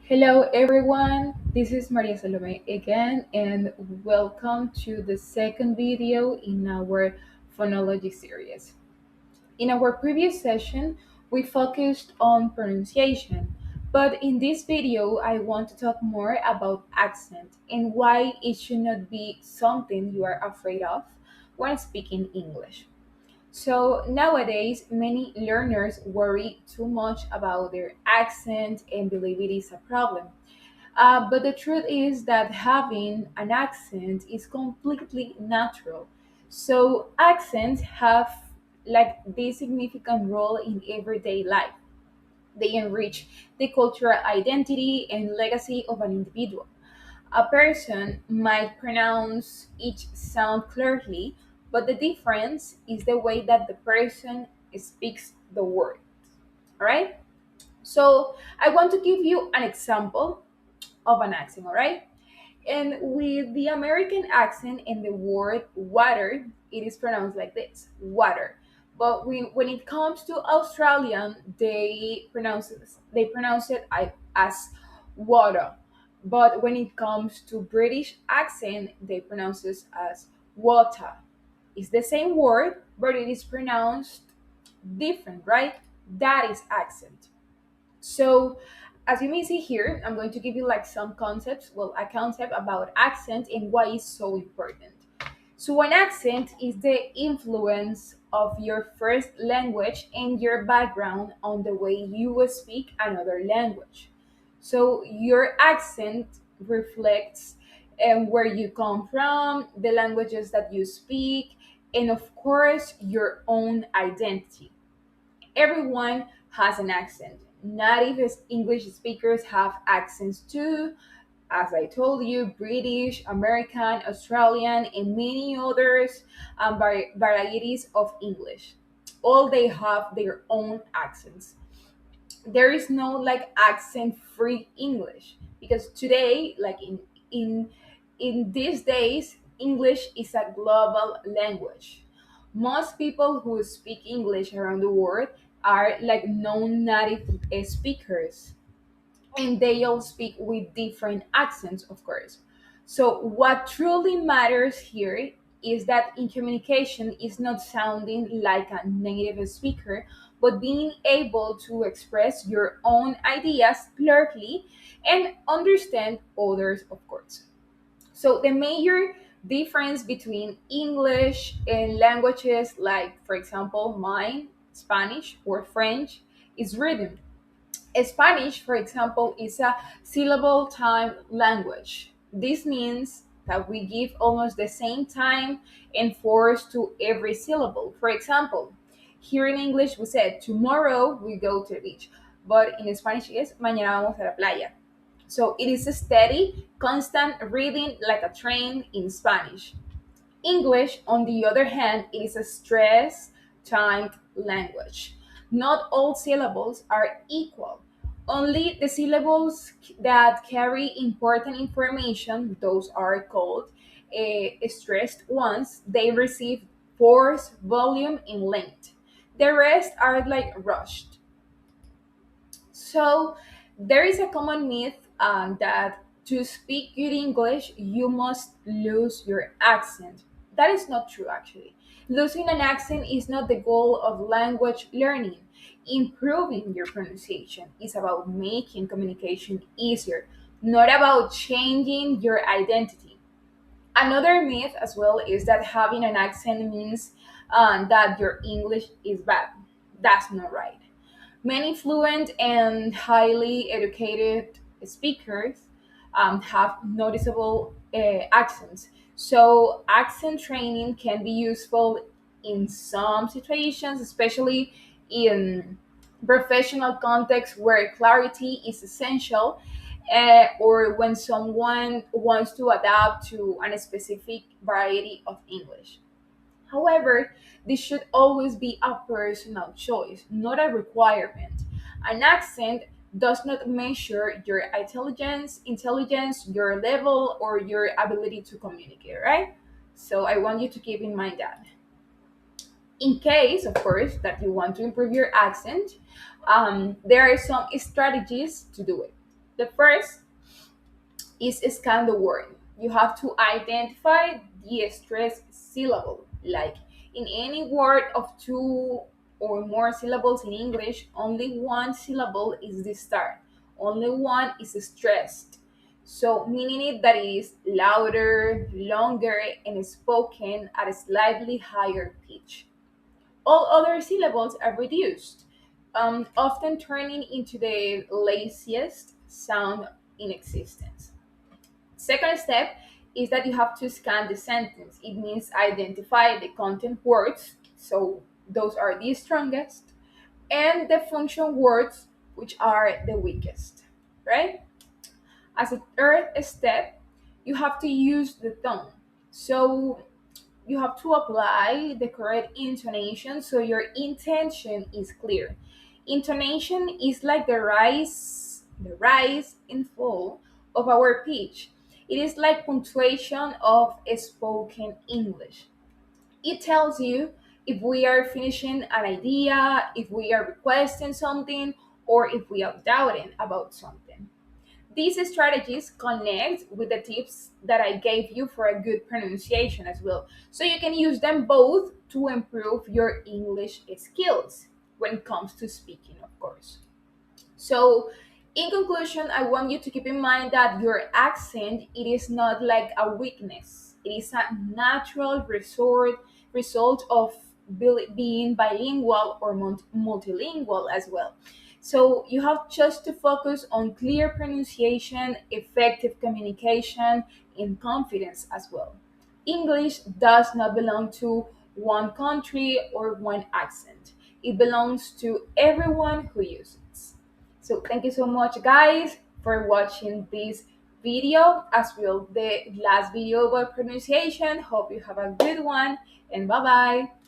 Hello, everyone. This is Maria Salome again, and welcome to the second video in our phonology series. In our previous session, we focused on pronunciation, but in this video, I want to talk more about accent and why it should not be something you are afraid of when speaking English. So nowadays, many learners worry too much about their accent and believe it is a problem. But the truth is that having an accent is completely natural. So accents have like this significant role in everyday life. They enrich the cultural identity and legacy of an individual. A person might pronounce each sound clearly, but the difference is the way that the person speaks the word. All right? So I want to give you an example of an accent, all right? And with the American accent in the word water, it is pronounced like this, water. But when it comes to Australian, they pronounce it as water. But when it comes to British accent, they pronounce it as water. It's the same word, but it is pronounced different, right? That is accent. So, as you may see here, I'm going to give you like some concepts, well, a concept about accent and why it's so important. So, an accent is the influence of your first language and your background on the way you will speak another language. So, your accent reflects where you come from, the languages that you speak, and of course, your own identity. Everyone has an accent. Native English speakers have accents too. As I told you, British, American, Australian, and many others varieties of English. All they have their own accents. There is no like accent free English because today, like in these days, English is a global language. Most people who speak English around the world are like non-native speakers, and they all speak with different accents, of course. So what truly matters here is that in communication is not sounding like a native speaker, but being able to express your own ideas clearly and understand others, of course. So the major difference between English and languages like, for example, mine, Spanish or French, is rhythm. Spanish, for example, is a syllable time language. This means that we give almost the same time and force to every syllable. For example, here in English we said tomorrow we go to the beach, but in Spanish is mañana vamos a la playa. So it is a steady, constant reading like a train in Spanish. English, on the other hand, is a stress timed language. Not all syllables are equal. Only the syllables that carry important information, those are called stressed ones, they receive force, volume, and length. The rest are like rushed. So there is a common myth that to speak good English, you must lose your accent. That is not true, actually. Losing an accent is not the goal of language learning. Improving your pronunciation is about making communication easier, not about changing your identity. Another myth as well is that having an accent means that your English is bad. That's not right. Many fluent and highly educated speakers have noticeable accents. So, accent training can be useful in some situations, especially in professional contexts where clarity is essential, or when someone wants to adapt to a specific variety of English. However, this should always be a personal choice, not a requirement. An accent does not measure your intelligence, your level, or your ability to communicate, right? So I want you to keep in mind that. In case, of course, that you want to improve your accent, there are some strategies to do it. The first is scan the word. You have to identify the stressed syllable. Like in any word of two or more syllables in English, only one syllable is the start. Only one is stressed. So meaning it that it is louder, longer, and spoken at a slightly higher pitch. All other syllables are reduced, often turning into the laziest sound in existence. Second step is that you have to scan the sentence. It means identify the content words, so those are the strongest, and the function words, which are the weakest, right? As a third step, you have to use the tone. So you have to apply the correct intonation so your intention is clear. Intonation is like the rise and fall of our pitch. It is like punctuation of spoken English. It tells you if we are finishing an idea, if we are requesting something, or if we are doubting about something. These strategies connect with the tips that I gave you for a good pronunciation as well. So you can use them both to improve your English skills when it comes to speaking, of course. So, in conclusion, I want you to keep in mind that your accent it is not like a weakness. It is a natural result of being bilingual or multilingual as well. So you have just to focus on clear pronunciation, effective communication, and confidence as well. English does not belong to one country or one accent. It belongs to everyone who uses it. So thank you so much guys for watching this video as well the last video about pronunciation. Hope you have a good one and bye bye.